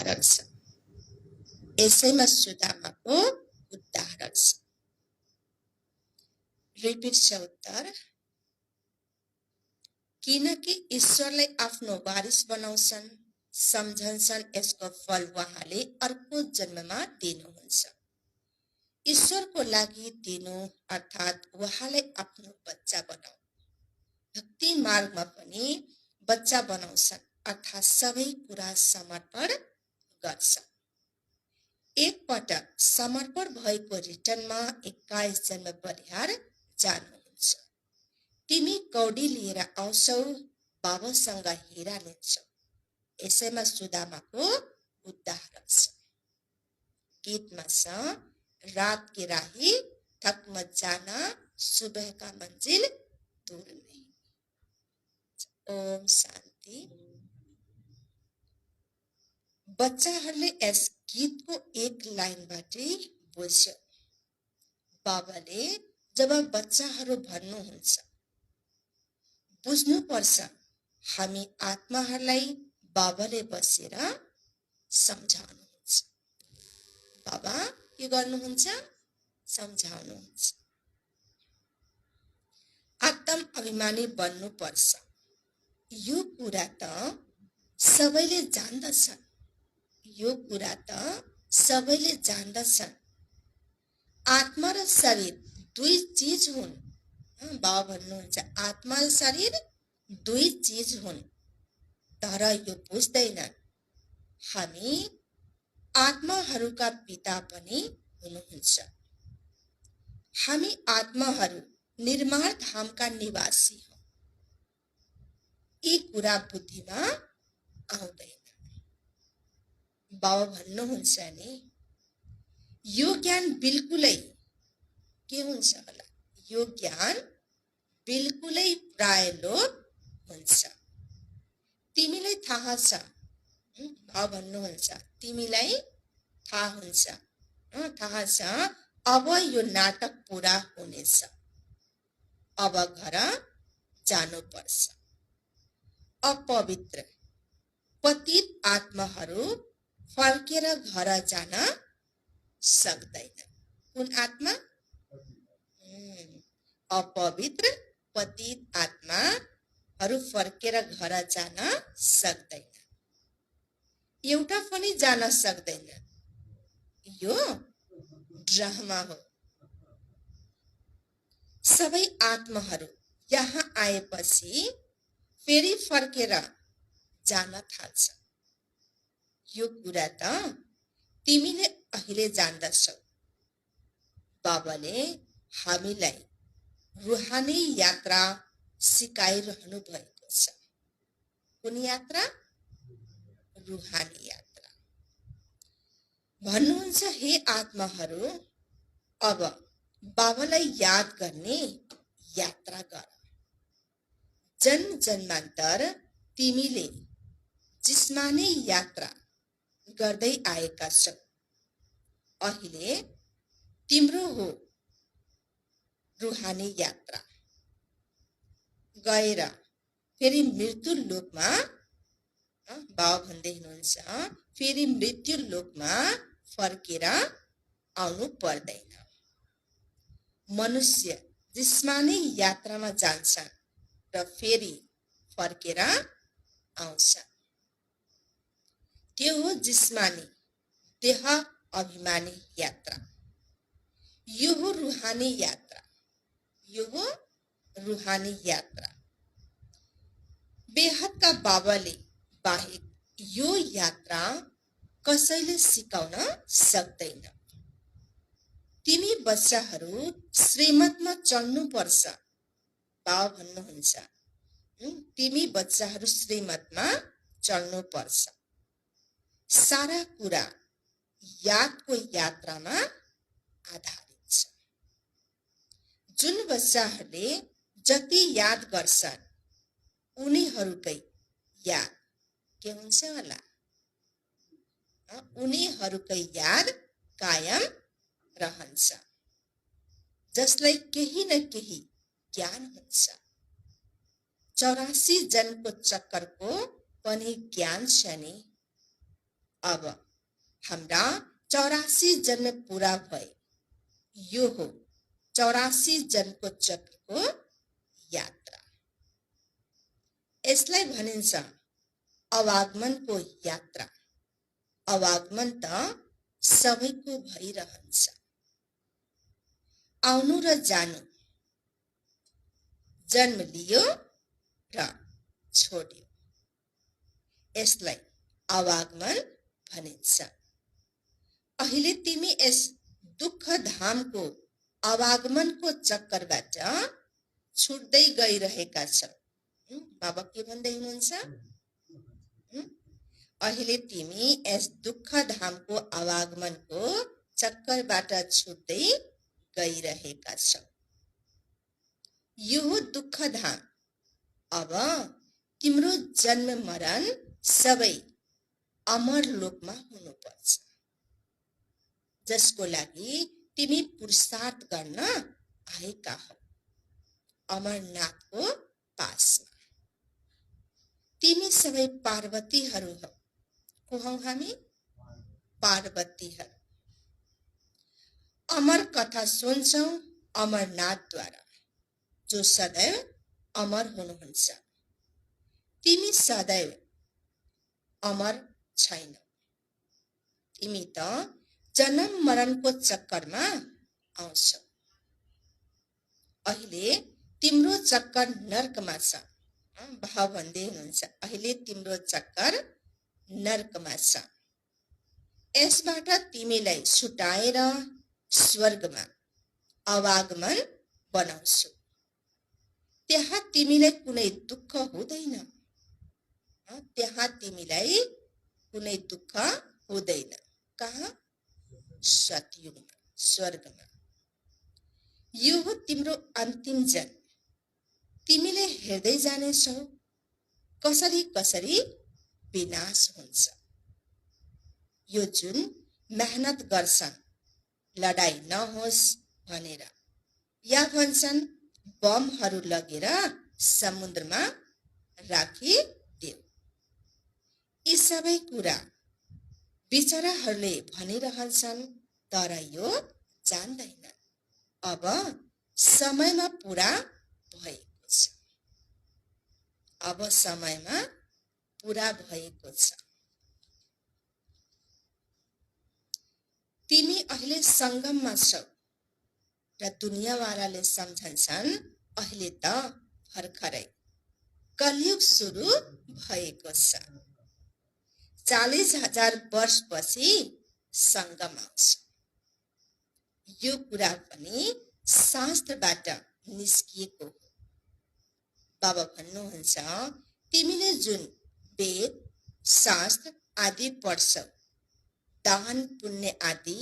उदाहरण छ। यसैमा सुदामाको उदाहरण छ। रिपिट छ उत्तर। किनकि ईश्वरलाई आफ्नो वारिस बनाउँछन्, सम्झन्छन् यसको फल उहाँले अर्को जन्ममा दिनुहुन्छ। ईश्वरको लागि दिनु अर्थात् उहाँलाई आफ्नो बच्चा बनाऊ। भक्ति मार्गमा पनि बच्चा बनाउँछन् अर्थात् सबै कुरा समर्पण गर्छन्। एक पटक समर्पण भएको रिटर्नमा 21 जन्म परिहार जानुहुन्छ। तिमी कौडी लिएर आउँछौ, बाबासँग हिरा लिन्छौ। यसैमा सुदामाको उदाहरण छ। गीतमा छ, रात की राही थक मत जाना, सुबह का मंजिल दूर नहीं। ओम शान्ति। बच्चाहरूले यस गीतको एक लाइनबाटै बुझ्यो। बाबाले जब बच्चाहरू भन्नुहुन्छ, बुझ्नुपर्छ हामी आत्माहरूलाई बाबाले बसेर सम्झाउनुहुन्छ। बाबा के गर्नुहुन्छ? सम्झाउनुहुन्छ। आत्म अभिमानी बन्नुपर्छ। यो कुरा त सबैले जान्दछन्। यो कुरा त सबैले जान्दछन्। आत्मा र शरीर दुई चीज हुन्। बाबा भन्नुहुन्छ आत्मा र शरीर दुई चीज हुन्। तर यो बुझ्दैनन्। हामी आत्माहरूका पिता पनि हुनुहुन्छ। हामी आत्माहरू निर्माण धामका निवासी हौं। यी कुरा बुद्धिमा आउँदैन। बाबा भन्नुहुन्छ नि, यो ज्ञान बिल्कुलै के हुन्छ होला? यो ज्ञान बिल्कुलै प्राय लोप हुन्छ। तिमीलाई थाहा छ, बाबा भन्नुहुन्छ तिमीलाई थाहा हुन्छ, थाहा छ अब यो नाटक पूरा हुनेछ। अब घर जानुपर्छ। अपवित्र पतित आत्माहरू फर्केर घर जान सक्दैन। कुन आत्मा? अपवित्र पतित आत्माहरू फर्केर घर जान सक्दैन। एउटा पनि जान सक्दैन। यो ड्रामा हो। सबै आत्माहरू यहाँ आएपछि फेरि फर्केर जान थाल्छ। यो कुरा त तिमीले अहिले जान्दछौ। बाबाले हामीलाई रुहानी यात्रा सिकाइरहनु भएको छ। कुन यात्रा? रुहानी यात्रा। भन्नुहुन्छ हे आत्माहरू, अब बाबालाई याद गर्ने यात्रा गर। जन्म जन्मान्तर तिमीले जिस्मानी यात्रा गर्दै आएका छौ। अहिले तिम्रो हो रुहानी यात्रा। गएर फेरि मृत्यु लोकमा, बाबा भन्दै हुनुहुन्छ फेरि मृत्यु लोकमा फर्केर आउनु पर्दैन। मनुष्य जिस्मानी यात्रामा जान्छ र फेरि फर्केर आउँछ। त्यो हो जिस्मानी देह अभिमानी यात्रा। यो हो रुहानी यात्रा। यो हो रुहानी यात्रा। बेहदका बाबाले बाहेक यो यात्रा कसैले सिकाउन सक्दैन। तिमी बच्चाहरू श्रीमतमा चल्नुपर्छ। बाबा भन्नुहुन्छ तिमी बच्चाहरू श्रीमतमा चल्नुपर्छ। सारा कुरा यादको यात्रामा आधारित छ। जुन बच्चाहरूले जति याद गर्छन् उनीहरूकै याद के हुन्छ होला? उनीहरूकै याद कायम रहन्छ। जसलाई केही न केही ज्ञान हुन्छ। 84 जन्मको चक्करको पनि ज्ञान छ नि। अब हाम्रा 84 जन्म पूरा भए। यो हो 84 जन्मको चक्रको यात्रा। यसलाई भनिन्छ अवागमनको यात्रा। अवागमन त सबैको भइरहन्छ। आउनु र जानु, जन्म लियो र छोड्यो, यसलाई अवागमन भनिन्छ। अहिले तिमी यस दुःख धामको अवागमनको चक्करबाट छुट्दै गइरहेका छौ। बाबा के भन्दै हुनुहुन्छ? अहिले तिमी यस दुःख धामको अवागमनको चक्करबाट छुट्दै गइरहेका छौ। यो दुःख धाम। अब तिम्रो जन्म मरण सबै अमर लोकमा हुनुपर्छ, जसको लागि तिमी पुरुषार्थ गर्न आएका हौ, अमरनाथको पासमा। तिमी सबै पार्वतीहरू हौ। को हौ हामी? पार्वतीहरू। अमर कथा सुन्छौ अमरनाथद्वारा, जो सदैव अमर हुनुहुन्छ। तिमी सदैव अमर छैनौ। तिमी त जन्म मरणको चक्करमा आउँछौ। अहिले तिम्रो चक्कर नर्कमा छ। भाव भन्दै हुनुहुन्छ, अहिले तिम्रो चक्कर नर्कमा छ। यसबाट तिमीलाई छुटाएर स्वर्गमा अवागमन बनाउँछु। त्यहाँ तिमीलाई कुनै दुःख हुँदैन। त्यहाँ तिमीलाई कुनै दुःख हुँदैन। कहाँ? सतयुगमा, स्वर्गमा। यो हो तिम्रो अन्तिम जन्म। तिमीले हेर्दै जानेछौ कसरी कसरी विनाश हुन्छ। यो जुन मेहनत गर्छन् लडाई नहोस् भनेर, या भन्छन् बमहरू लगेर समुद्रमा राखिदेऊ, यी सबै कुरा बिचराहरूले भनिरहन्छन्, तर यो जान्दैनन् अब समयमा पुरा भएको छ। अब समयमा पुरा भएको छ। तिमी अहिले संगममा छौ र दुनियाँवालाले सम्झन्छन् अहिले त भर्खरै कलियुग सुरु भएको छ। 40,000 वर्षपछि संगम आउँछ। यो कुरा पनि शास्त्रबाट निस्किएको हो। बाबा भन्नुहुन्छ, तिमीले जुन वेद शास्त्र आदि पढ्छौ, दान पुण्य आदि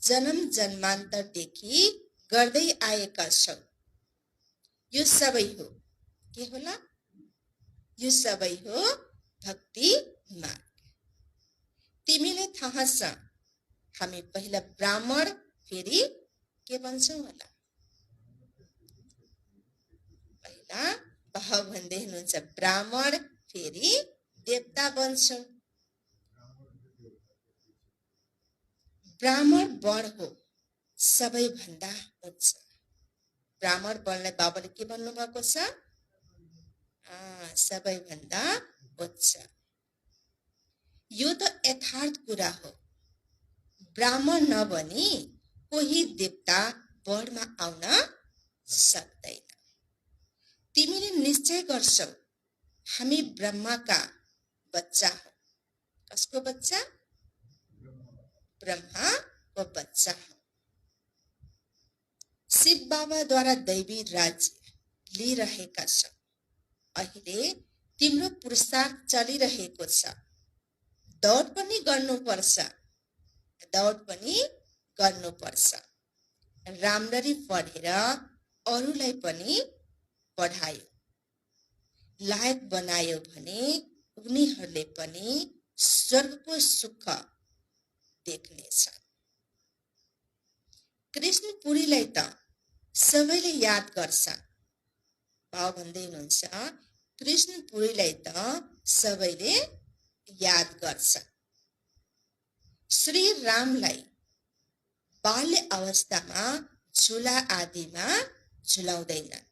जन्म जन्मान्तरदेखि गर्दै आएका छौ, यो सबै हो के होला? यो सबै हो भक्ति मार्ग। तिमीले थाहा छ हामी पहिला ब्राह्मण फेरि के भन्छौ होला? पहिला भाव भन्दै हुनुहुन्छ, ब्राह्मण फेरि देवता बन्छौ। ब्राह्मण वर्ण हो सबैभन्दा उच्च। ब्राह्मण वर्णलाई बाबाले के भन्नुभएको छ? सबैभन्दा उच्च। यो त यथार्थ कुरा हो। ब्राह्मण नबनी कोही देवता वर्णमा आउन सक्दैन। तिमीले निश्चय गर्छौ हामी ब्रह्माका बच्चा हौ। कसको बच्चा? ब्रह्माको बच्चा हौ। शिव बाबाद्वारा दैवी राज्य लिइरहेका छौ। अहिले तिम्रो पुरुषार्थ चलिरहेको छ। दौड पनि गर्नुपर्छ। दौड पनि गर्नुपर्छ। राम्ररी पढेर अरूलाई पनि पढायो, लायक बनायो भने उनीहरूले पनि स्वर्गको सुख देख्नेछ। कृष्णपुरीलाई त सबैले याद गर्छन्। भाव भन्दै हुनुहुन्छ, कृष्णपुरीलाई त सबैले याद गर्छन्। श्री रामलाई बाल्य अवस्थामा झुला आदिमा झुलाउँदैनन्।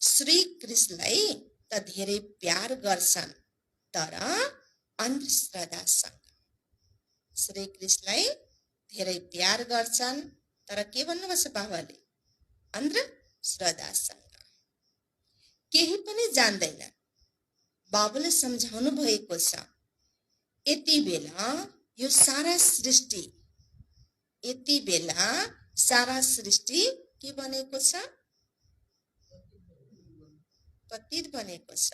श्री कृष्णलाई त धेरै प्यार गर्छन्, तर अन्धश्रद्धासँग। श्री कृष्णलाई धेरै प्यार गर्छन्, तर के भन्नुभएको छ बाबाले? अन्धश्रद्धासँग। केही पनि जान्दैनन्। बाबाले सम्झाउनु भएको छ, यति बेला यो सारा सृष्टि के बनेको छ? पतित बनेको छ।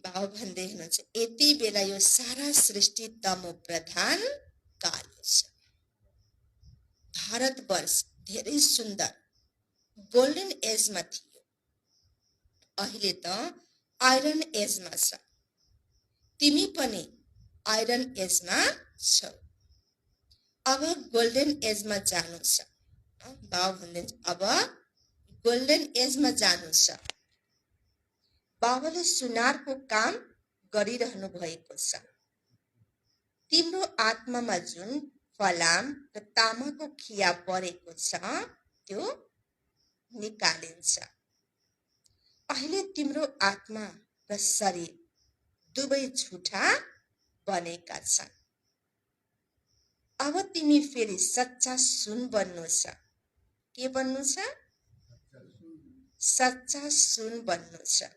बाबा भन्दै हुनुहुन्छ, यति बेला यो सारा सृष्टि तमो प्रधान कालो छ। भारतवर्ष धेरै सुन्दर गोल्डन एजमा थियो, अहिले त आइरन एजमा छ। तिमी पनि आइरन एजमा छौ, अब गोल्डन एजमा जानु छ। बाबा भन्दै अब गोल्डन एजमा जानु छ। बाबाले सुनारको काम गरिरहनु भएको छ। तिम्रो आत्मामा जुन फलाम र तामाको खिया परेको छ त्यो निकालिन्छ। अहिले तिम्रो आत्मा र शरीर दुवै झुठा बनेका छन्। अब तिमी फेरि सच्चा सुन बन्नु छ। के बन्नु छ? सच्चा सुन बन्नु छ।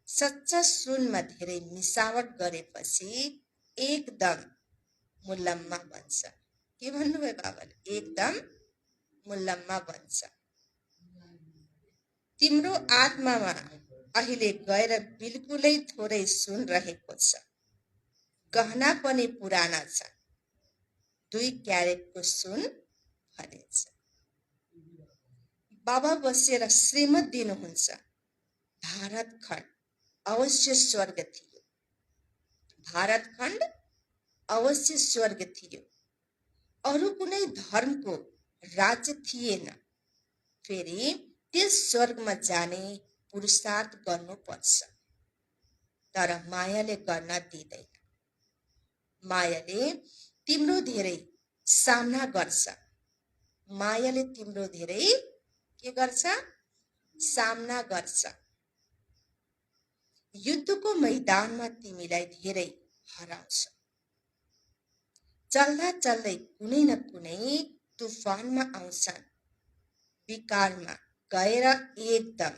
सच्चा सुनमा धेरै मिसावट गरेपछि एकदम मुलम्मा बन्छ। के भन्नुभयो बाबाले? एकदम मुलम्मा बन्छ। तिम्रो आत्मामा अहिले गएर बिल्कुलै थोरै सुन रहेको छ। गहना पनि पुराना छ। 2 क्यारेटको सुन भनेछ। बाबा बसेर श्रीमत दिनुहुन्छ। भारतखण्ड अवश्य स्वर्ग थियो। भारतखण्ड अवश्य स्वर्ग थियो। अरू कुनै धर्मको राज्य थिएन। फेरि त्यस स्वर्गमा जाने पुरुषार्थ गर्नुपर्छ, तर मायाले गर्न दिँदैन। मायाले तिम्रो धेरै सामना गर्छ। मायाले तिम्रो धेरै के गर्छ? सामना गर्छ। युद्धको मैदानमा तिमीलाई धेरै हराउँछ। चल्दा चल्दै कुनै न कुनै तुफानमा आउँछन्। विकारमा गएर एकदम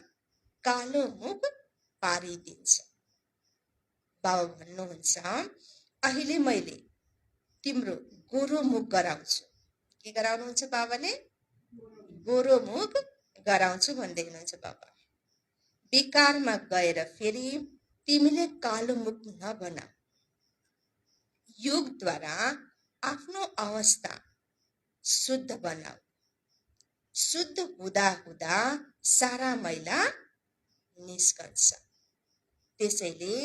कालो मुख पारिदिन्छ। बाबा भन्नुहुन्छ, अहिले मैले तिम्रो गोरो मुख गराउँछु। के गराउनुहुन्छ बाबाले? गोरो मुख गराउँछु भन्दै हुनुहुन्छ बाबा। विकारमा गएर फेरि तिमीले कालो मुख नबनाऊ। योगद्वारा आफ्नो अवस्था शुद्ध बनाऊ। शुद्ध हुँदा हुँदा सारा मैला निस्कन्छ। त्यसैले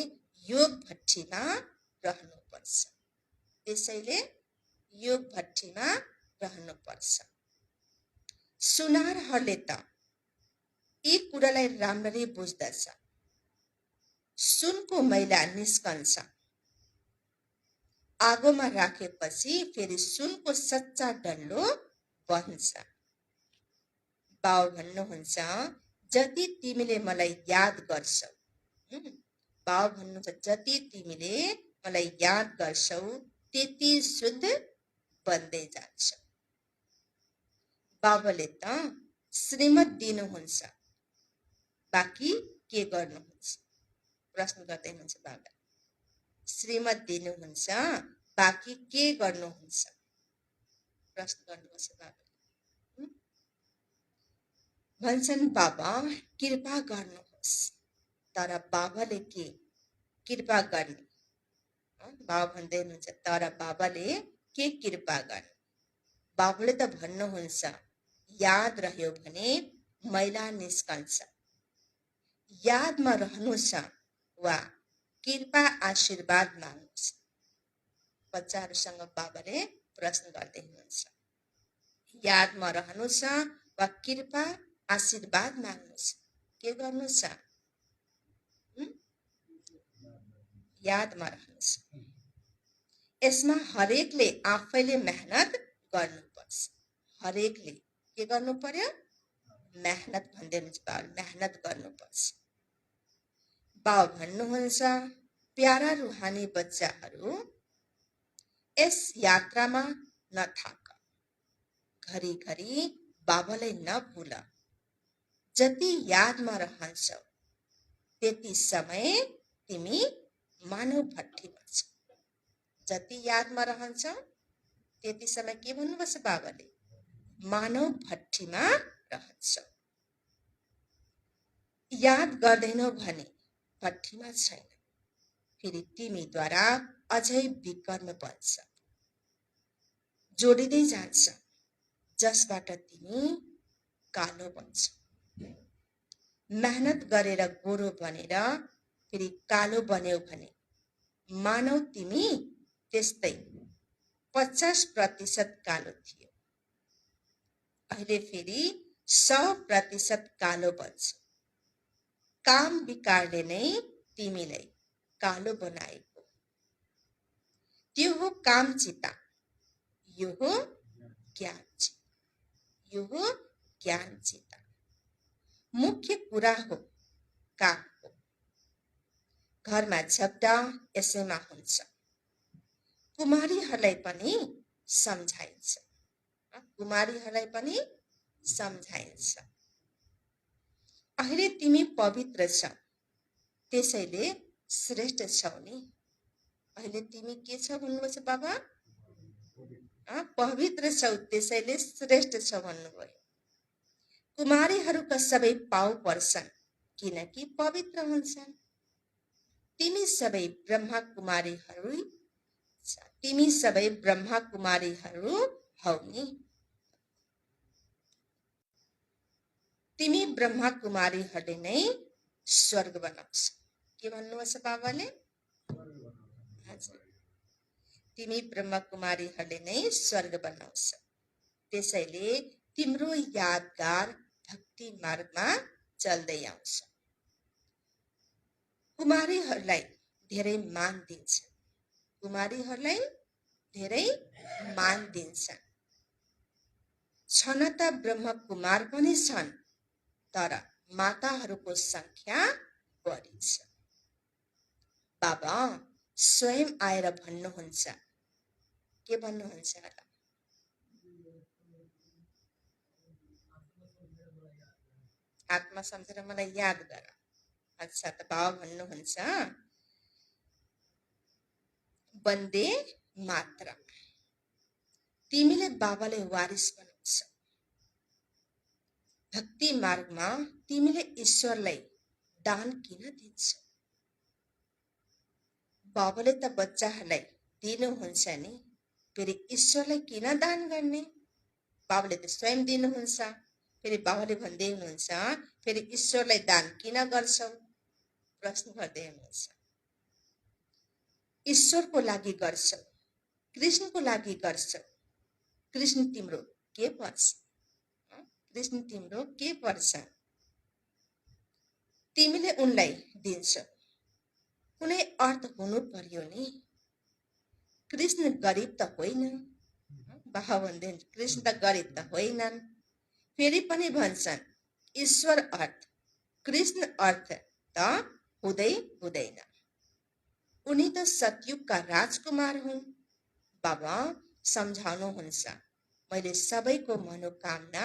योग भट्टीमा रहनुपर्छ। त्यसैले योग भट्टीमा रहनुपर्छ। सुनारहरूले त यी कुरालाई राम्ररी बुझ्दछ। सुनको मैला निस्कन्छ। आगोमा राखेपछि फेरि सुनको सच्चा डल्लो बन्छ। बाबा भन्नुहुन्छ, जति तिमीले मलाई याद गर्छौ, बाबा भन्नुहुन्छ, जति तिमीले मलाई याद गर्छौ त्यति शुद्ध बन्दै जान्छ। बाबाले त श्रीमत दिनुहुन्छ, बाँकी के गर्नुहुन्छ? प्रश्न गर्दै हुनुहुन्छ बाबा। श्रीमत दिनुहुन्छ, बाँकी के गर्नुहुन्छ? प्रश्न गर्नुहुन्छ बाबा। भन्छन्, बाबा कृपा गर्नुहोस्। तर बाबाले के कृपा गर्ने? बाबा भन्दै हुनुहुन्छ, तर बाबाले के कृपा गर्ने? बाबाले त भन्नुहुन्छ, याद रह्यो भने मैला निस्कन्छ। यादमा रहनु छ वा कृपा आशीर्वाद माग्नुहोस्। बच्चाहरूसँग बाबाले प्रश्न गर्दै हुनुहुन्छ, यादमा रहनु छ वा कृपा आशीर्वाद माग्नुहोस्। के गर्नु छ? यादमा रहनुहोस्। यसमा हरेकले आफैले मेहनत गर्नुपर्छ। हरेकले के गर्नु पर्यो? मेहनत भन्दै हुनुहुन्छ बाबु, मेहनत गर्नुपर्छ। बाबु भन्नुहुन्छ, प्यारा रुहानी बच्चाहरू, यस यात्रामा नथाक। घरिघरि बाबालाई नभुल। जति यादमा रहन्छौ त्यति समय तिमी मानव भट्टीमा छौ। जति यादमा रहन्छौ त्यति समय के भन्नुभएको छ बाबाले? मानव भट्टीमा रहन्छौ। याद गर्दैनौ भने भट्टीमा छैन, फेरि तिमीद्वारा अझै विकर्म बन्छ, जोडिँदै जान्छ, जसबाट तिमी कालो बन्छौ। मेहनत गरेर गोरो बनेर फेरि कालो बन्यौ भने मानौ तिमी त्यस्तै 50% कालो थियो, अहिले फेरि 100% कालो बन्छ। काम विकारले नै तिमीलाई कालो बनाएको, त्यो हो काम चिता, यो हो ज्ञान चिता, यो हो ज्ञान चिता। मुख्य कुरा हो काम हो। घरमा झगडा यसैमा हुन्छ। कुमारीहरूलाई पनि सम्झाइन्छ, कुमारीहरूलाई पनि सम्झाइन्छ। अहिले तिमी पवित्र छौ, त्यसैले श्रेष्ठ छौ नि। अहिले तिमी के छौ भन्नुभएको छ बाबा? पवित्र छौ, त्यसैले श्रेष्ठ छौ भन्नुभयो। कुमारीहरूका सबै पाउ पर्छन् किनकि पवित्र हुन्छन्। तिमी सबै ब्रह्मा कुमारीहरू, तिमी सबै ब्रह्मा कुमारीहरू हौ नि। तिमी ब्रह्मा कुमारीहरूले नै स्वर्ग बनाउँछ। के भन्नुभएको छ बाबाले? हजुर, तिमी ब्रह्मा कुमारीहरूले नै स्वर्ग बनाउँछ, त्यसैले तिम्रो यादगार भक्ति मार्गमा चल्दै आउँछ। कुमारीहरूलाई धेरै मान दिन्छ, कुमारीहरूलाई धेरै मान दिन्छ। छन त ब्रह्म कुमार पनि छन्, तर माताहरूको संख्या बढी छ। बाबा स्वयं आएर भन्नुहुन्छ, के भन्नुहुन्छ? आत्मा सम्झेर मलाई याद गर। अच्छा, त बाबा भन्नुहुन्छ, वन्दे मातरम। तिमीले बाबाले वारिस बनाउँछ। भक्ति मार्गमा तिमीले ईश्वरलाई दान किन दिन्छौ? बाबाले त बच्चाहरूलाई दिनुहुन्छ नि, फेरि ईश्वरलाई किन दान गर्ने? बाबाले त स्वयं दिनुहुन्छ, फेरि बाबाले भन्दै हुनुहुन्छ फेरि ईश्वरलाई दान किन गर्छौ? प्रश्न गर्दै हुनुहुन्छ। ईश्वरको लागि गर्छौ, कृष्णको लागि गर्छौ। कृष्ण तिम्रो के पर्छ? कृष्ण तिम्रो के पर्छ? तिमीले उनलाई दिन्छौ, कुनै अर्थ हुनु पर्यो नि। कृष्ण गरिब त होइन, बाबा भन्दै कृष्ण त गरिब त होइनन्। फेरि पनि भन्छन् ईश्वर अर्थ, कृष्ण अर्थ त हुँदै हुँदैन। उनी त सतयुगका राजकुमार हुन्। बाबा सम्झाउनुहुन्छ, मैले सबैको मनोकामना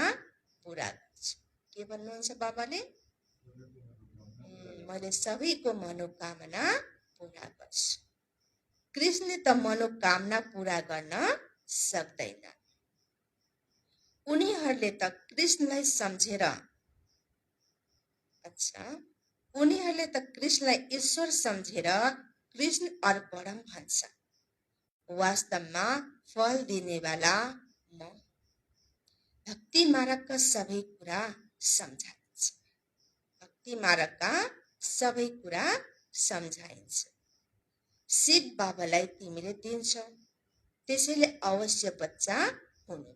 पूरा गर्छु। के भन्नुहुन्छ बाबाले? मैले सबैको मनोकामना पूरा गर्छु। कृष्णले त मनोकामना पूरा गर्न सक्दैन। उनीहरूले त कृष्णलाई सम्झेर, अच्छा, उनीहरूले त कृष्णलाई ईश्वर सम्झेर कृष्ण अर्पणम भन्छ। वास्तवमा फल दिनेवाला म। भक्ति मार्गका सबै कुरा सम्झाइन्छ, भक्ति मार्गका सबै कुरा सम्झाइन्छ। शिव बाबालाई तिमीले दिन्छौ, त्यसैले अवश्य बच्चा हुनु।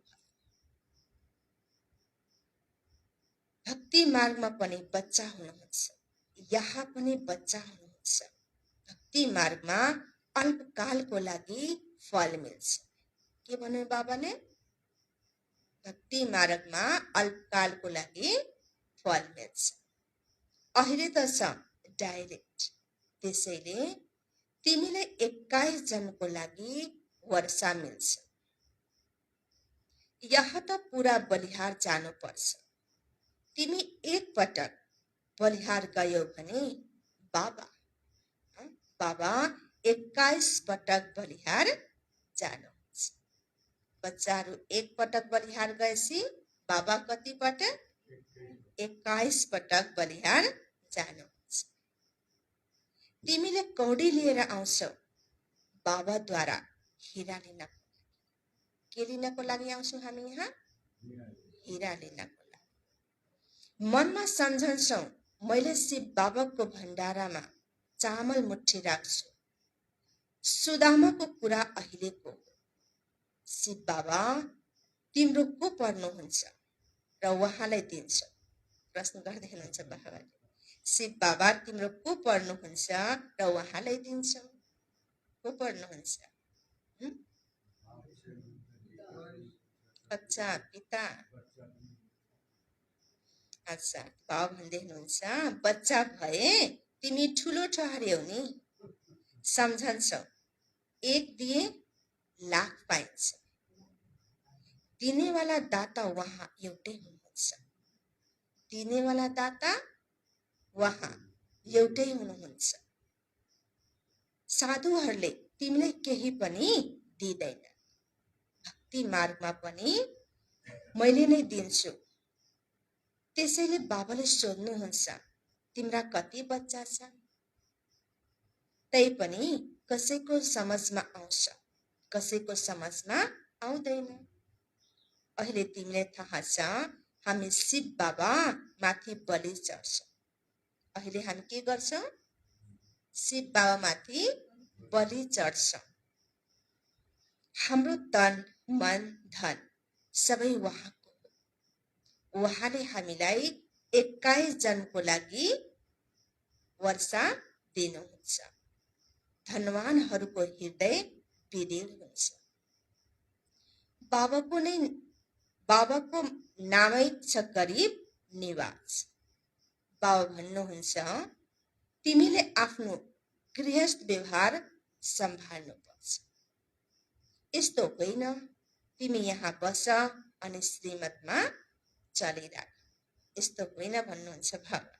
भक्ति मार्गमा पनि बच्चा हुनुहुन्छ, यहाँ पनि बच्चा हुनुहुन्छ। भक्ति मार्गमा अल्पकालको लागि फल मिल्छ। के भन्नु बाबाले? भक्ति मार्गमा अल्पकालको लागि फल मिल्छ। अहिले त छ डाइरेक्ट। त्यसैले तिमीलाई 21 जन्मको लागि वर्षा मिल्छ। यहाँ त पुरा बलिहार जानुपर्छ। तिमी एक पटक बलिहार गयो भने बाबा 21 पटक बलिहार जानुहुन्छ। बच्चाहरू एक पटक बलिहार गएपछि बाबा कति पटक? 21 पटक बलिहार जानुहुन्छ। तिमीले कौडी लिएर आउँछौ बाबाद्वारा हिरा लिनको। के लिनको लागि आउँछौ हामी यहाँ? हिरा लिनको लागि। मनमा सम्झन्छौ मैले शिव बाबाको भण्डारामा चामल मुठी राख्छु। सुदामाको कुरा अहिलेको। शिव बाबा तिम्रो को पर्नुहुन्छ र उहाँलाई दिन्छ? प्रश्न गर्दै हुनुहुन्छ बाबाले। शिव बाबा तिम्रो को पर्नुहुन्छ र उहाँलाई दिन्छ? को पर्नुहुन्छ? अच्छा, पिता। अच्छा, बाबा भन्दै हुनुहुन्छ बच्चा भए तिमी ठुलो ठहर्यौ नि। सम्झन्छौ एक दिए लाख पाइन्छ। दिनेवाला दाता वहाँ एउटै हुनुहुन्छ। दिनेवाला दाता वहाँ एउटै हुनुहुन्छ। साधुहरूले तिमीलाई केही पनि दिँदैन। भक्ति मार्गमा पनि मैले नै दिन्छु। त्यसैले बाबाले सोध्नुहुन्छ तिम्रा कति बच्चा छन्? तै पनि कसैको समझमा आउँछ, कसैको समझमा आउँदैन। अहिले तिमीलाई थाहा छ हामी शिव बाबा माथि बलि चढ्छौँ। अहिले हामी के गर्छौँ? शिव बाबा माथि बलि चढ्छौँ। हाम्रो तन मन धन सबै उहाँको हो। उहाँले हामीलाई 21 जन्मको लागि वर्षा दिनुहुन्छ। धनवानहरूको हृदय विदीर्ण हुन्छ। बाबाको नामै छ गरिब निवास। बाबा भन्नुहुन्छ तिमीले आफ्नो गृहस्थ व्यवहार सम्हाल्नुपर्छ। यस्तो होइन तिमी यहाँ बस अनि श्रीमतमा चलिराख। यस्तो होइन भन्नुहुन्छ बाबा।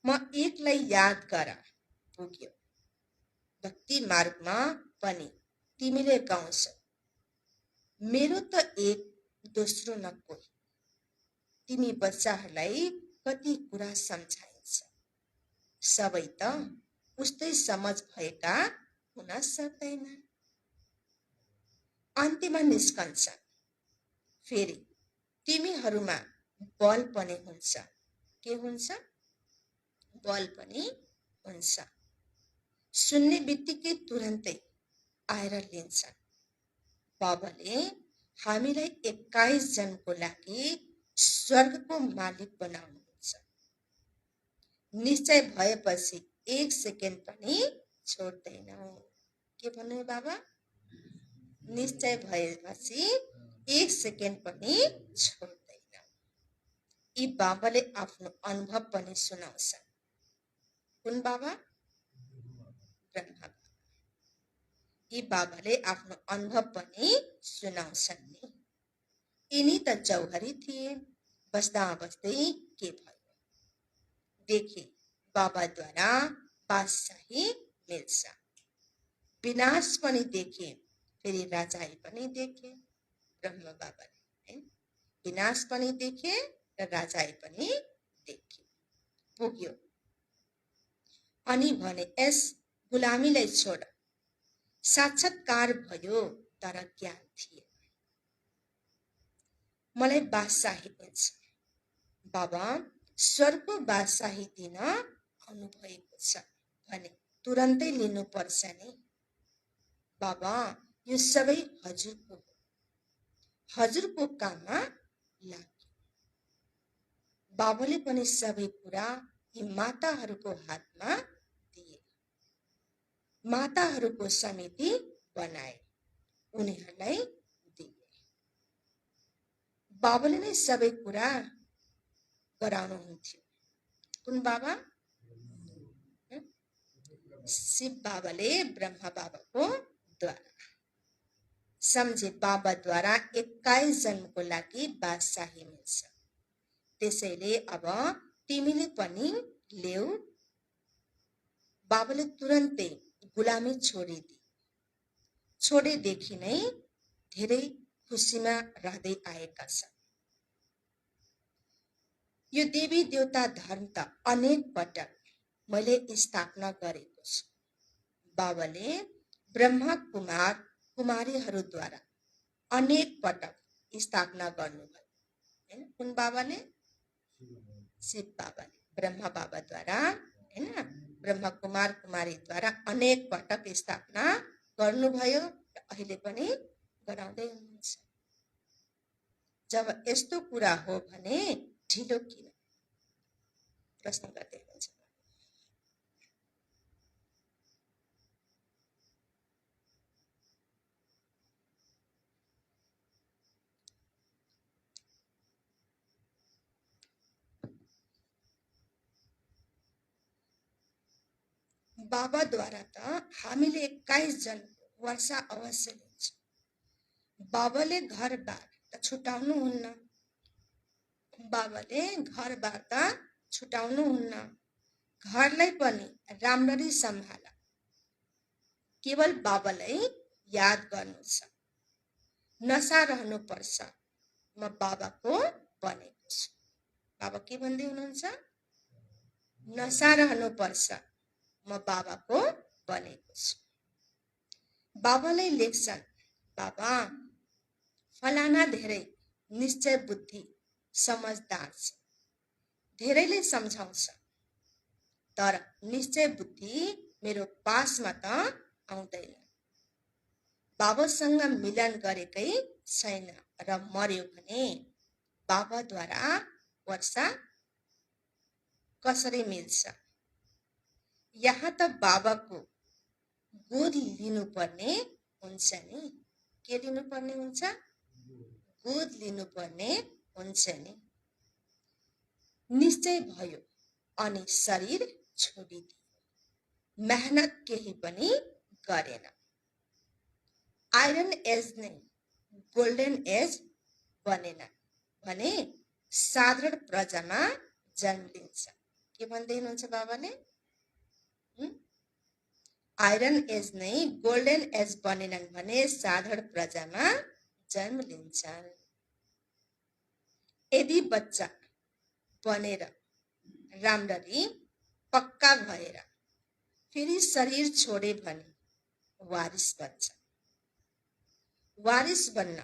म एकलाई याद गर पुग्यो। भक्ति मार्गमा पनि तिमीले गाउँछौ मेरो त एक दोस्रो न कोही। तिमी बच्चाहरूलाई कति कुरा सम्झाइन्छ। सबै त उस्तै समझ भएका हुन सक्दैन। अन्त्यमा निस्कन्छ फेरि तिमीहरूमा बल पनि हुन्छ। के हुन्छ? बल पनि हुन्छ। सुन्ने बित्तिकै तुरन्तै आएर लिन्छन्। बाबाले हामीलाई 21 जन्मको लागि स्वर्गको मालिक बनाउनुहुन्छ। निश्चय भएपछि 1 सेकेन्ड पनि छोड्दैनौ। के भन्नु बाबा? निश्चय भएपछि 1 सेकेन्ड पनि छोड्दैनौ। यी बाबाले आफ्नो अनुभव पनि सुनाउँछन्। कुन बाबा? ब्रह्मा। यी बाबाले आफ्नो अनुभव पनि सुनाउँछन् नि। यिनी त जौहरी थिए। बस्दा बस्दै के भयो? देखे बाबाद्वारा बादशाही मिल्छ। विनाश पनि देखे फेरि राजाई पनि देखे। ब्रह्मा बाबाले विनाश पनि देखे र राजाई पनि देखे। पुग्यो अनि भने यस गुलामीलाई छोड। साक्षात्कार भयो तर ज्ञान थिएन। मलाई बादशाही मिल्छ। बाबा स्वर्गको बादशाही दिन आउनुभएको छ भने तुरन्तै लिनुपर्छ नि। बाबा यो सबै हजुरको हो। हजुरको काममा लाग्यो। बाबाले पनि सबै कुरा यी माताहरूको हातमा दिए। माताहरूको समिति बनाए। उनीहरूलाई दिए। बाबाले नै सबै कुरा गराउनुहुन्थ्यो। कुन बाबा? शिव बाबाले ब्रह्मा बाबाको द्वारा। सम्झे, बाबाद्वारा 21 जन्मको लागि बादशाही मिल्छ। त्यसैले अब तिमीले पनि ल्याऊ। बाबाले तुरन्तै गुलामी छोडेदेखि नै धेरै खुसीमा रहँदै आएका छन्। यो देवी देवता धर्म त अनेक पटक मैले स्थापना गरेको छु। बाबाले ब्रह्मा कुमार कुमारीहरूद्वारा अनेक पटक स्थापना गर्नुभयो हैन। कुन बाबाले? शिव बाबाले ब्रह्मा बाबाद्वारा हैन, ब्रह्मा कुमार कुमारीद्वारा अनेक पटक स्थापना गर्नुभयो र अहिले पनि गराउँदै हुनुहुन्छ। जब यस्तो कुरा हो भने ढिलो किन? प्रश्न गर्दै हुनुहुन्छ। बाबाद्वारा त हामीले 21 जन वर्षा अवश्य लिन्छ। बाबाले घरबार त छुटाउनुहुन्न। बाबाले घरबार त छुटाउनुहुन्न। घरलाई पनि राम्ररी सम्हाल। केवल बाबालाई याद गर्नु छ। नशा रहनुपर्छ। म बाबाको बनेको छु। बाबा के भन्दै हुनुहुन्छ? नशा रहनुपर्छ। म बाबाको बनेको छु। बाबालाई लेख्छन्, बाबा फलाना धेरै निश्चय बुद्धि समझदार छ। धेरैले सम्झाउँछ, तर निश्चय बुद्धि मेरो पासमा त आउँदैन। बाबासँग मिलन गरेकै छैन र मर्यो भने बाबाद्वारा वर्षा कसरी मिल्छ? यहाँ त बाबाको गोद लिनुपर्ने हुन्छ नि। के लिनुपर्ने हुन्छ? गोद लिनुपर्ने हुन्छ नि। निश्चय भयो अनि शरीर छोडिदियो। मेहनत केही पनि गरेन। आइरन एज नै गोल्डन एज बनेन भने साधारण प्रजामा जन्म लिन्छ। के भन्दै हुनुहुन्छ बाबाले? आइरन एज नै गोल्डन एज बनेनन् भने साधारण प्रजामा जन्म लिन्छन्। यदि बच्चा बनेर राम्ररी पक्का भएर फेरि शरीर छोडे भने वारिस बन्छ। वारिस बन्न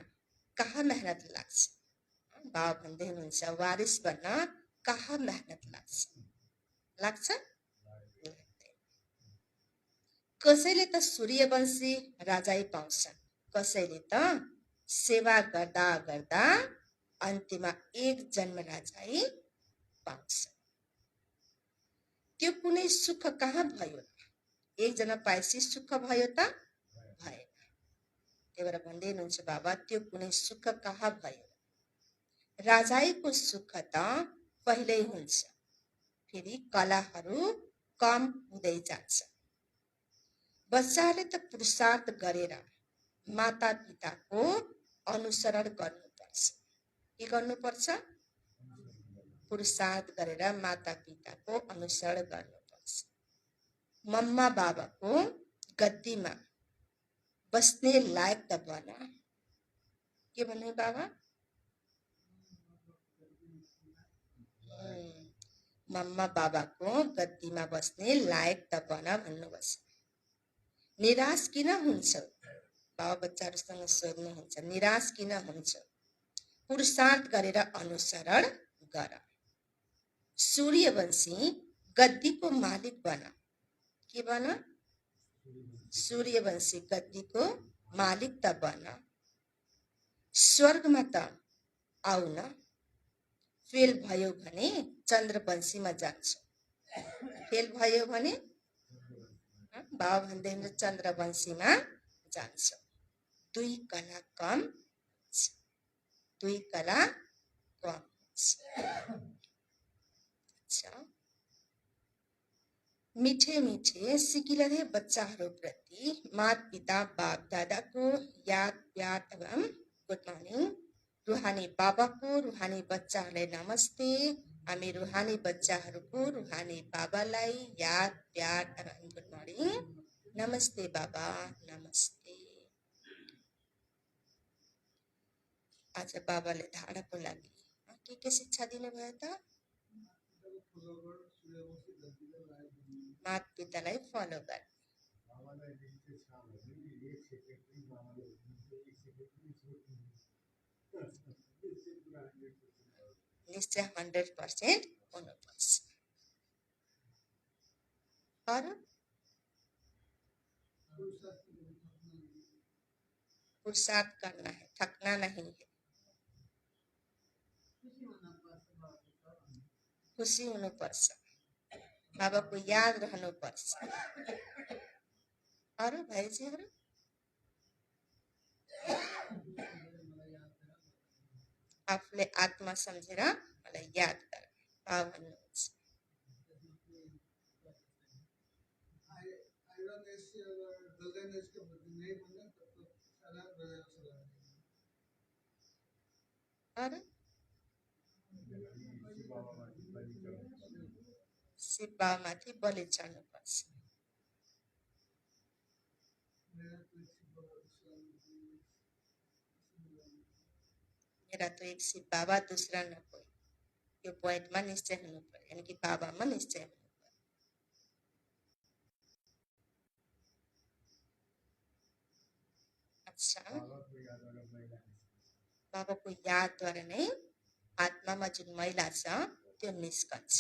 कहाँ मेहनत लाग्छ? बाबा भन्दै हुनुहुन्छ वारिस बन्न कहाँ मेहनत लाग्छ? कसैले त सूर्यवंशी राजाई पाउँछन्, कसैले त सेवा गर्दा गर्दा अन्त्यमा एक जन्म राजाई पाउँछ। त्यो कुनै सुख कहाँ भयो? एक जन्म पाएपछि सुख भयो त भएन। त्यही भएर भन्दै हुनुहुन्छ बाबा त्यो कुनै सुख कहाँ भयो? राजाईको सुख त पहिल्यै हुन्छ, फेरि कलाहरू कम हुँदै जान्छ। बच्चाले त पुरुषार्थ गरेर माता पिताको अनुसरण गर्नुपर्छ। के गर्नुपर्छ? पुरुषार्थ गरेर माता पिताको अनुसरण गर्नुपर्छ। मम्मा बाबाको गद्दीमा बस्ने लायक त बन। के भन्नु बाबा? मम्मा बाबाको गद्दीमा बस्ने लायक त बन भन्नुभएको छ। निराश किन हुन्छ? बाबा बच्चाहरूसँग सोध्नुहुन्छ निराश किन हुन्छ? पुरुषार्थ गरेर अनुसरण गर। सूर्यवंशी गद्दीको मालिक बन। के बन? सूर्यवंशी गद्दीको मालिक त बन। स्वर्गमा त आउ न। फेल भयो भने चन्द्रवंशीमा जान्छ। फेल भयो भने बाबा भन्दै चन्द्रवंशीमा जान्छ। दुई कला कम हुन्छ। दुई कला कम हुन्छ। अच्छा, मीठे मीठे सिकिलरे बच्चाहरूप्रति माता पिता बाप दादाको याद प्यार एवं गुड मर्निङ। रुहानी बाबाको रुहानी बच्चाहरूलाई नमस्ते। हामी रुहानी बच्चाहरूको रुहानी बाबालाई याद प्यार एवं गुड मर्निङ। नमस्ते बाबा, नमस्ते। आज बाबाले धाराको लागि के शिक्षा दिनुभयो त? माता पितालाई फलो गर्ने। निश्चय 100% हुनुपर्छ। अरू पुरुषार्थ करना है, थकना नहीं है। खुसी हुनुपर्छ, बाबाको याद रहनुपर्छ। अरू भाइजीहरू आफूले आत्मा सम्झेर मलाई याद गर बाबा भन्नुहुन्छ। अरू शिव बाबामाथि बलि चढ्नुपर्छ। मेरा तो एक शिव बाबा दूसरा न कोई, यो पोइन्टमा निश्चय हुनु पर्यो, यानी कि बाबामा निश्चय हुनु पर्यो। अच्छा, बाबाको यादद्वारा नै आत्मामा जुन मैला छ त्यो निस्कन्छ।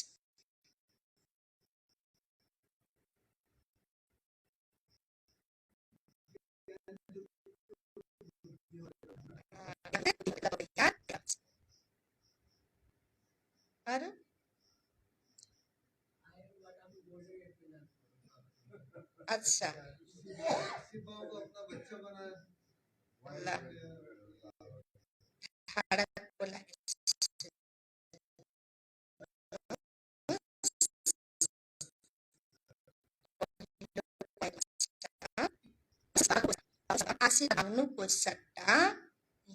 अरू अच्छा, ल धाराको लागि आशिष माग्नुको सट्टा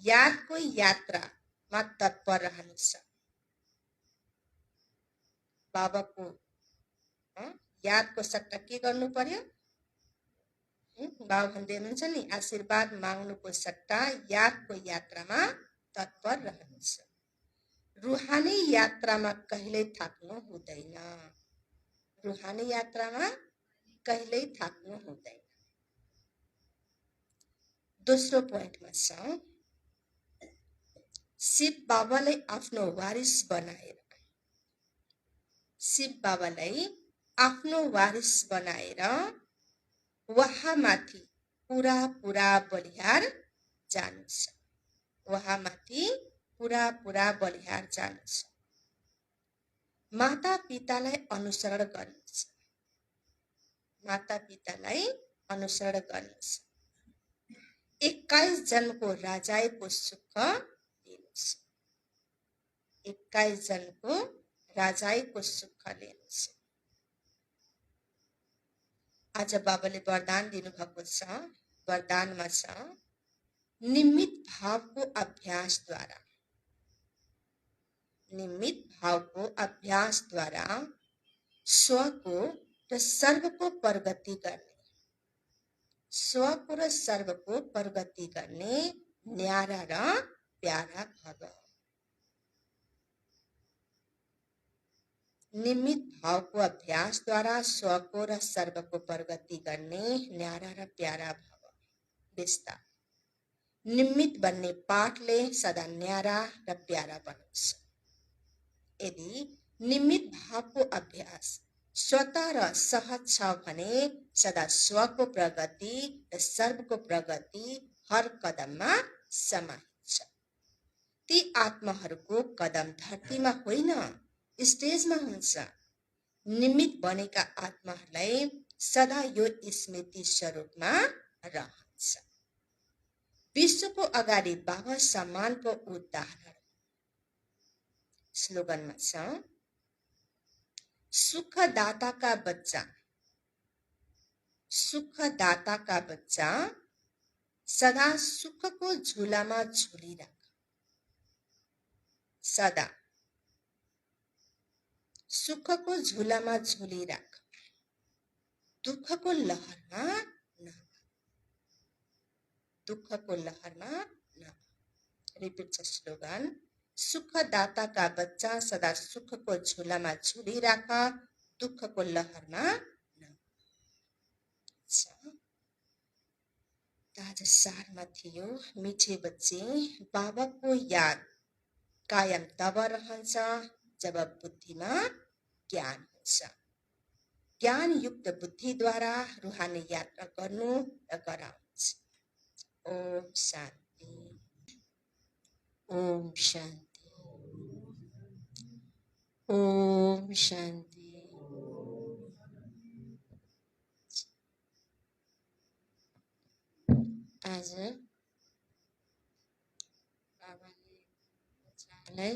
यादको यात्रामा तत्पर रहनु छ। बाबाको यादको सट्टा के गर्नु पर्यो? बाबा भन्दै हुनुहुन्छ नि, आशीर्वाद माग्नुको सट्टा यादको यात्रामा तत्पर रहनु छ। रुहानी यात्रामा कहिल्यै थाक्नु हुँदैन। रुहानी यात्रामा कहिल्यै थाक्नु हुँदैन। दोस्रो पोइन्टमा छ, शिव बाबालाई आफ्नो वारिस बनाएर, शिव बाबालाई आफ्नो वारिस बनाएर वहाँमाथि पुरा पुरा बलिहार जानु छ। वहाँमाथि पुरा पुरा बलिहार जानु छ। माता पितालाई अनुसरण गर्नु छ। माता पितालाई अनुसरण गर्नु छ। 21 जन्मको राजाईको सुख लिनु छ। 21 जन्मको राजाईको सुख लिनु छ। आज बाबाले वरदान दिनुभएको छ। वरदानमा छ, निमित भावको अभ्यासद्वारा, निमित भावको अभ्यासद्वारा स्वको र सर्वको प्रगति गर्ने, स्वको र सर्वको प्रगति गर्ने न्यारा र प्यारा भव। निमित भावको अभ्यासद्वारा स्वको र सर्वको प्रगति गर्ने न्यारा र प्यारा भव। विस्तार निमित बन्ने पाठले सदा न्यारा र प्यारा बनाउँछ। यदि निमित भावको अभ्यास स्वतः र सहज छ भने सदा स्वको प्रगति र सर्वको प्रगति हर कदममा समाहित छ। ती आत्माहरूको कदम धरतीमा होइन, स्टेजमा हुन्छ। निमित बनेका आत्माहरूलाई सदा यो स्मृति स्वरूपमा रहन्छ। विश्वको अगाडि बाबा सम्मानको उदाहरण। स्लोगनमा छ, सुखदाताका बच्चा, सुखदाताका बच्चा सदा सुखको झुलामा झुलिराख, सदा सुखको झुलामा झुलिराख, दुःखको लहरमा नभा, दुःखको लहरमा नभा। रिपिट छ स्लोगन, सुखदाताका बच्चा सदा सुखको झुलामा झुलिराख, दुःखको लहरमा नभा। आज सारमा थियो, मिठे बच्चे बाबाको याद कायम तब रहन्छ जब बुद्धिमा ज्ञान हुन्छ। ज्ञानयुक्त बुद्धिद्वारा रूहानी यात्रा गर्नु र गराउँछ। ओम शान्ति, ओम शान्ति, ओम शान्ति। आज बाबाले बच्चाहरूलाई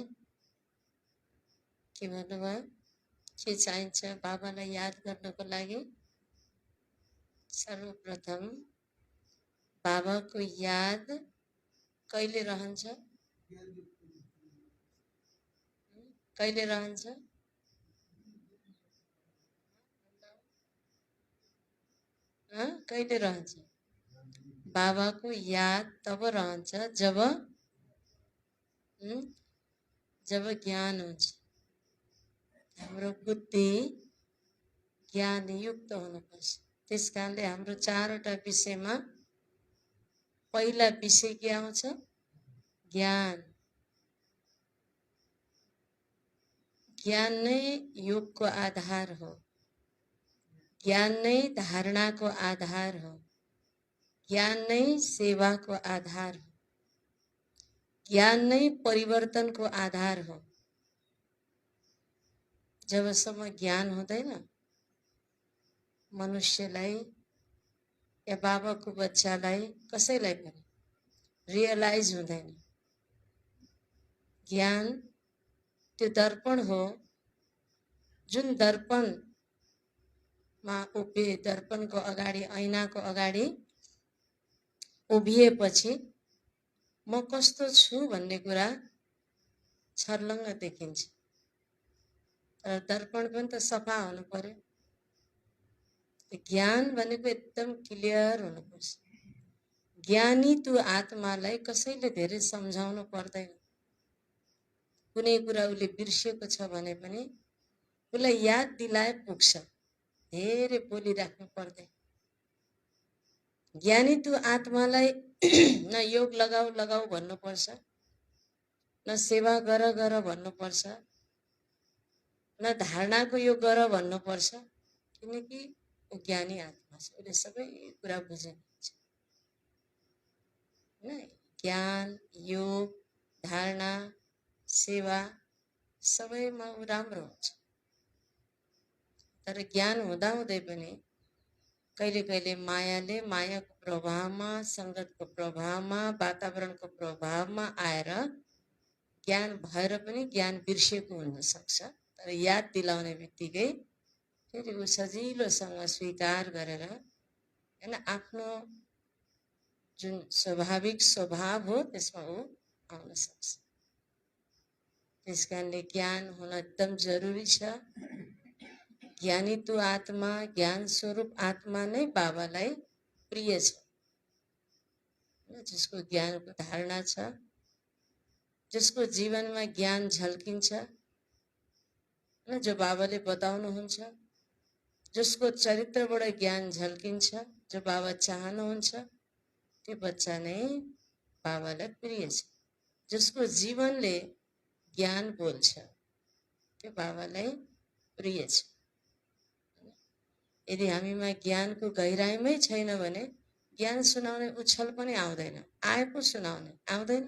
के भन्नुभयो, के चाहिन्छ बाबालाई याद गर्नको लागि? सर्वप्रथम बाबाको याद कहिले रहन्छ? कहिले रहन्छ? कहिले रहन्छ? बाबाको याद तब रहन्छ जब जब ज्ञान हुन्छ। हाम्रो बुद्धि ज्ञानयुक्त हुनुपर्छ। त्यस कारणले हाम्रो चारवटा विषयमा पहिला विषय के आउँछ? ज्ञान। ज्ञान नै योगको आधार हो, ज्ञान नै धारणाको आधार हो, ज्ञान नै सेवाको आधार हो, ज्ञान नै परिवर्तनको आधार हो। जबसम्म ज्ञान हुँदैन मनुष्यलाई या बाबाको बच्चालाई कसैलाई पनि रियलाइज हुँदैन। ज्ञान त्यो दर्पण हो जुन दर्पणमा उभिए, दर्पणको अगाडि, ऐनाको अगाडि उभिएपछि म कस्तो छु भन्ने कुरा छर्लङ्ग देखिन्छ। तर दर्पण पनि त सफा हुनु पर्यो। ज्ञान भनेको एकदम क्लियर हुनुपर्छ। ज्ञानी तु आत्मालाई कसैले धेरै सम्झाउनु पर्दैन। कुनै कुरा उसले बिर्सेको छ भने पनि उसलाई याद दिलाए पुग्छ, धेरै बोलिराख्नु पर्दैन। ज्ञानी तु आत्मालाई न योग लगाऊ लगाऊ भन्नुपर्छ, न सेवा गर गर भन्नुपर्छ, न धारणाको योग गर भन्नुपर्छ, किनकि ऊ ज्ञानी आत्मा छ, उसले सबै कुरा बुझ्नुहुन्छ। ज्ञान, योग, धारणा, सेवा सबैमा ऊ राम्रो हुन्छ। तर ज्ञान हुँदाहुँदै पनि कहिले कहिले मायाले, मायाको प्रभावमा, सङ्गतको प्रभावमा, वातावरणको प्रभावमा आएर ज्ञान भएर पनि ज्ञान बिर्सेको हुन सक्छ। तर याद दिलाउने बित्तिकै फेरि ऊ सजिलोसँग स्वीकार गरेर हैन आफ्नो जुन स्वाभाविक स्वभाव हो त्यसमा ऊ आउन सक्छ। त्यस कारणले ज्ञान हुन एकदम जरुरी छ। ज्ञानी तु आत्मा, ज्ञान स्वरूप आत्मा नै बाबालाई प्रिय छ, जिसको ज्ञानको धारणा छ, जिसको जीवनमा ज्ञान झल्किन्छ, जो बाबाले बताउनुहुन्छ, जसको चरित्रबाट ज्ञान झल्किन्छ, जो बाबा चाहनुहुन्छ, त्यो बच्चा नै बाबालाई प्रिय छ। जसको जीवनले ज्ञान बोल्छ त्यो बाबालाई प्रिय छ। यदि हामीमा ज्ञानको गहिराइमै छैन भने ज्ञान सुनाउने उछल पनि आउँदैन। आए पो सुनाउने आउँदैन,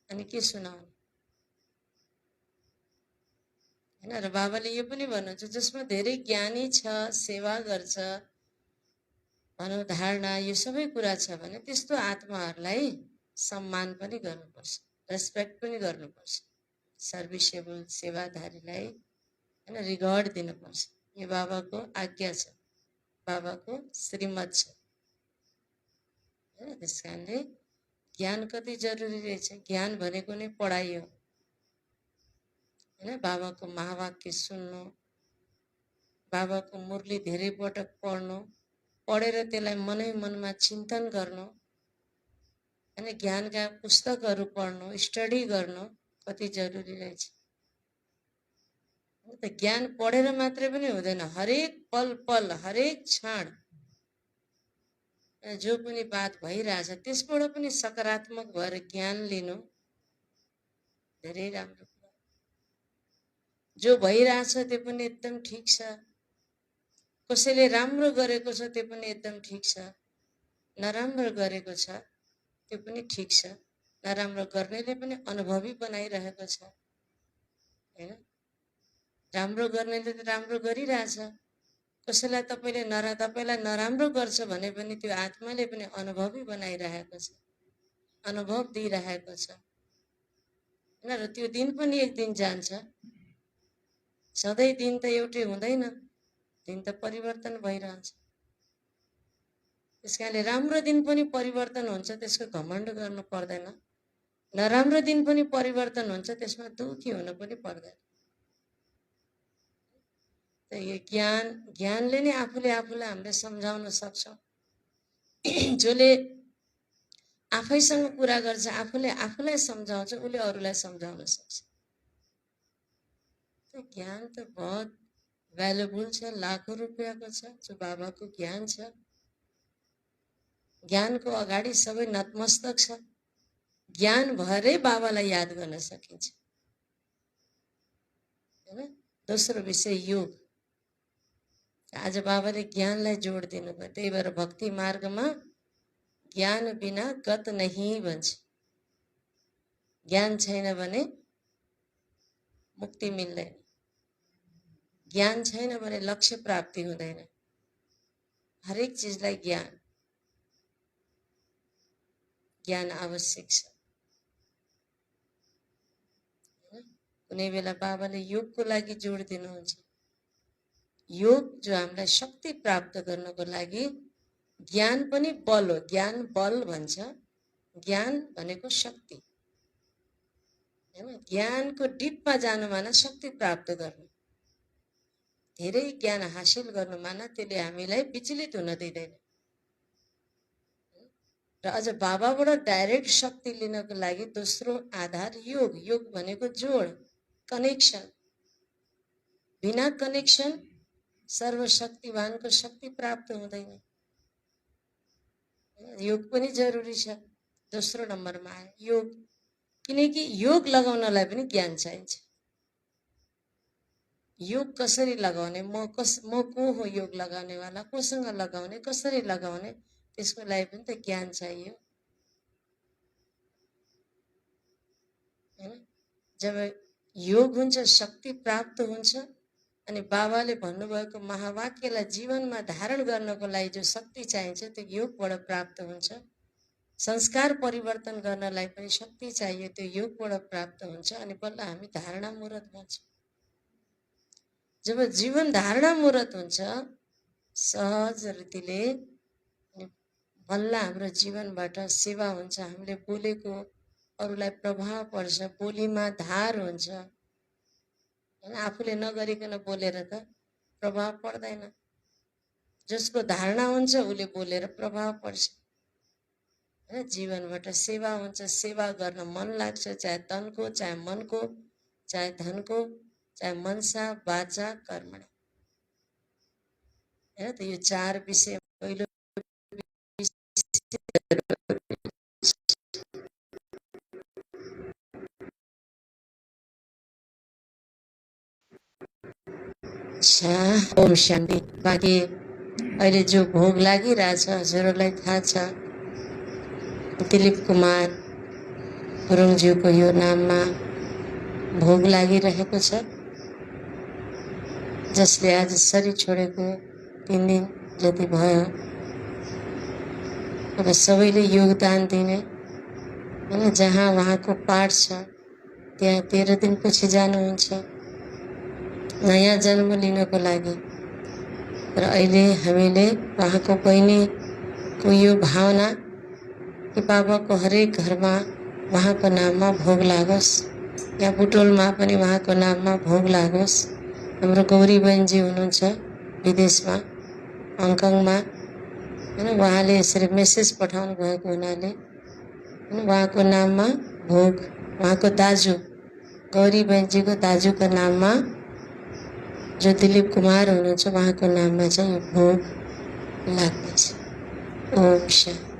अनि के सुनाउने हैन। र बाबाले यो पनि भन्नुहुन्छ, जसमा धेरै ज्ञानी छ, सेवा गर्छ, भनौँ धारणा यो सबै कुरा छ भने त्यस्तो आत्माहरूलाई सम्मान पनि गर्नुपर्छ, रेस्पेक्ट पनि गर्नुपर्छ। सर्भिसेबल सेवाधारीलाई हैन रिगार्ड दिनुपर्छ। यो बाबाको आज्ञा छ, बाबाको श्रीमत छ। हैन त्यस कारणले ज्ञान कति जरुरी रहेछ। ज्ञान भनेको नै पढाइ हो हैन। बाबाको महावाक्य सुन्नु, बाबाको मुरली धेरै पटक पढ्नु, पढेर त्यसलाई मनै मनमा चिन्तन गर्नु हैन, ज्ञानका पुस्तकहरू पढ्नु, स्टडी गर्नु कति जरुरी रहेछ। त ज्ञान पढेर मात्रै पनि हुँदैन, हरेक पल पल हरेक क्षण जो पनि बात भइरहेछ त्यसबाट पनि सकारात्मक भएर ज्ञान लिनु धेरै राम्रो कुरा। जो भइरहेछ त्यो पनि एकदम ठिक छ, कसैले राम्रो गरेको छ त्यो पनि एकदम ठिक छ, नराम्रो गरेको छ त्यो पनि ठिक छ, नराम्रो गर्नेले पनि अनुभवी बनाइरहेको छ हैन। राम्रो गर्नेले त राम्रो गरिरहेछ, कसैलाई तपाईँलाई नराम्रो गर्छ भने पनि त्यो आत्माले पनि अनुभवी बनाइरहेको छ, अनुभव दिइरहेको छ हैन। र त्यो दिन पनि एक दिन जान्छ, सधैँ दिन त एउटै हुँदैन, दिन त परिवर्तन भइरहन्छ। त्यस कारणले राम्रो दिन पनि परिवर्तन हुन्छ, त्यसको घमण्ड गर्नु पर्दैन। नराम्रो दिन पनि परिवर्तन हुन्छ, त्यसमा दुखी हुनु पनि पर्दैन। त यो ज्ञानले नै आफूले आफूलाई हामीले सम्झाउन सक्छौँ। जसले आफैसँग कुरा गर्छ, आफूले आफूलाई सम्झाउँछ, उसले अरूलाई सम्झाउन सक्छ। ज्ञान त बहुत भ्यालुबल छ, लाखौं रुपियाँको छ जो बाबाको ज्ञान छ। ज्ञानको अगाडि सबै नतमस्तक छ। ज्ञान भएरै बाबालाई याद गर्न सकिन्छ हैन। दोस्रो विषय योग। आज बाबाले ज्ञानलाई जोड दिनुभयो, त्यही भएर भक्ति मार्गमा ज्ञान बिना गत नहीं भन्छ। ज्ञान छैन भने मुक्ति मिल्दैन, ज्ञान छैन भने लक्ष्य प्राप्ति हुँदैन। हरेक चिजलाई ज्ञान आवश्यक छ। कुनै बेला बाबाले योगको लागि जोड दिनुहुन्छ। योग जो हामीलाई शक्ति प्राप्त गर्नको लागि, ज्ञान पनि बल हो, ज्ञान बल भन्छ, ज्ञान भनेको शक्ति हैन। ज्ञानको डिपमा जानु माना शक्ति प्राप्त गर्नु, धेरै ज्ञान हासिल गर्नु माना त्यसले हामीलाई विचलित हुन दिँदैन। र अझ बाबाबाट डाइरेक्ट शक्ति लिनको लागि दोस्रो आधार योग। योग भनेको जोड, कनेक्सन। बिना कनेक्सन सर्वशक्तिवानको शक्ति प्राप्त हुँदैन। योग पनि जरुरी छ। दोस्रो नम्बरमा आयो योग, किनकि योग लगाउनलाई पनि ज्ञान चाहिन्छ। योग कसरी लगाउने, म को हो योग लगाउनेवाला, कोसँग लगाउने, कसरी लगाउने, त्यसको लागि पनि त ज्ञान चाहियो हैन। जब योग हुन्छ, शक्ति प्राप्त हुन्छ, अनि बाबाले भन्नुभएको महावाक्यलाई जीवनमा धारण गर्नको लागि जो शक्ति चाहिन्छ त्यो योगबाट प्राप्त हुन्छ। संस्कार परिवर्तन गर्नलाई पनि शक्ति चाहियो, त्यो योगबाट प्राप्त हुन्छ। अनि बल्ल हामी धारणा मुहूर्त भन्छौँ। जब जीवन धारणा मुहूर्त हुन्छ सहज रीतिले, बल्ल हाम्रो जीवनबाट सेवा हुन्छ। हामीले बोलेको अरूलाई प्रभाव पर्छ, बोलीमा धार हुन्छ हैन। आफूले नगरिकन बोलेर त प्रभाव पर्दैन, जसको धारणा हुन्छ उसले बोलेर प्रभाव पर्छ हैन। जीवनबाट सेवा हुन्छ, सेवा गर्न मन लाग्छ, चाहे तनको, चाहे मनको, चाहे धनको, चाहे मनसा वाचा कर्मणा हैन। त यो चार विषय पहिलो ओम शान्ति। बाँकी अहिले जो भोग लागिरहेछ हजुरहरूलाई थाहा छ, दिलीप कुमार गुरुङज्यूको यो नाममा भोग लागिरहेको छ, जसले आज शरीर छोडेको 3 दिन जति भयो। अब सबैले योगदान दिने होइन। जहाँ उहाँको पाठ छ त्यहाँ 13 दिनपछि जानुहुन्छ नयाँ जन्म लिनको लागि। र अहिले हामीले उहाँको बहिनीको यो भावना कि बाबाको हरेक घरमा उहाँको नाममा भोग लागोस्, यहाँ बुटोलमा पनि उहाँको नाममा भोग लागोस्। हाम्रो गौरी बहिनीजी हुनुहुन्छ विदेशमा हङकङमा होइन, उहाँले यसरी मेसेज पठाउनु भएको हुनाले होइन उहाँको नाममा भोग, उहाँको दाजु गौरी बहिनीजीको दाजुको नाममा जो दिलीप कुमार हुनुहुन्छ उहाँको नाममा चाहिँ यो भोग लाग्दछ। ओम शान्ति।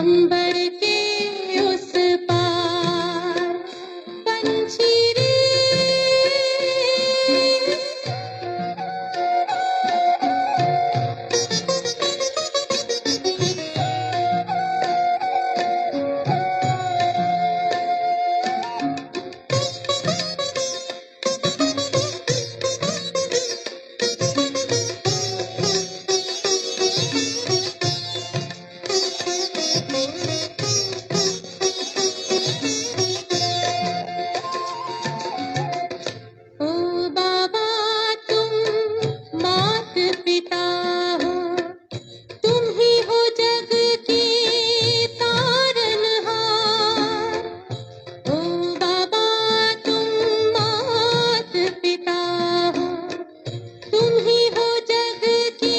अंबर के उस पार पंछी रे, ओ बाबा तुम मात पिता हो, तुम ही हो जग के तारनहार। ओ बाबा तुम मात पिता हो, तुम ही हो जग के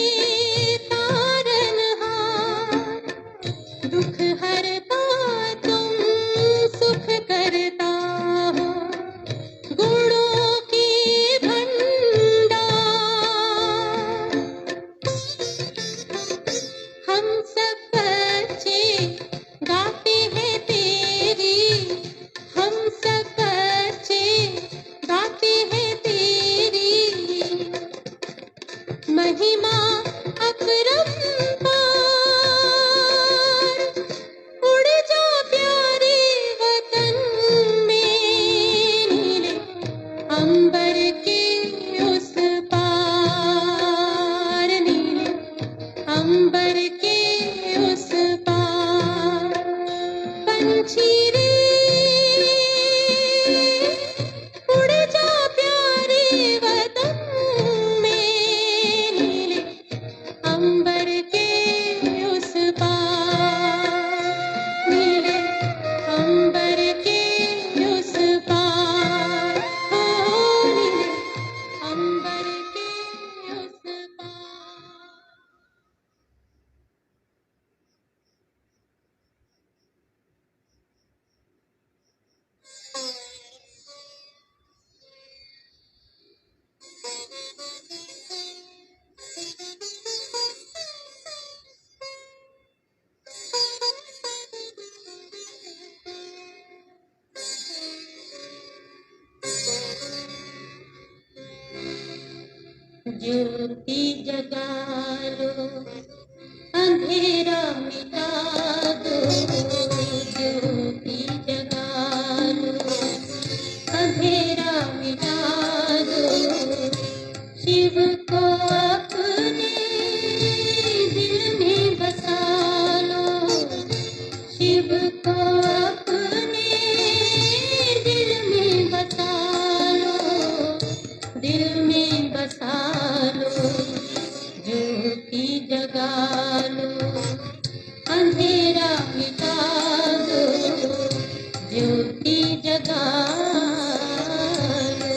तारनहार। दुख हरता तुम सुख करता हो, गुणों के भंडार। हम सब बच्चे गाते हैं तेरी, हम सब बच्चे गाते हैं तेरी महिमा अपरंपार। उड़ जा प्यारे वतन में, नीले अंबर के उस पार, नीले अंबर के उस पार पंछी रे, उड़ जा प्यारे वतन में, नीले अंबर के उस पार, नीले अंबर के उस पार, हो नीले अंबर के उस पार। ज्योति जगा लो, अंधेरा मिटा दो, ज्योति जगा लो, अंधेरा मिटा दो। शिव को अपने दिल में बसा लो, शिव को अपने दिल में बसा लो, दिल में बसा लो। ज्योति जगा लो, अंधेरा मिटा दो, ज्योति जगा लो।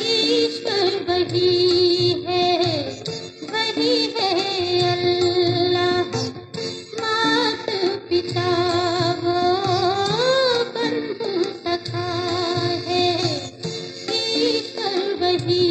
ईश्वर वही है अल्लाह, मात पिता वो बंधु सखा है। ईश्वर वही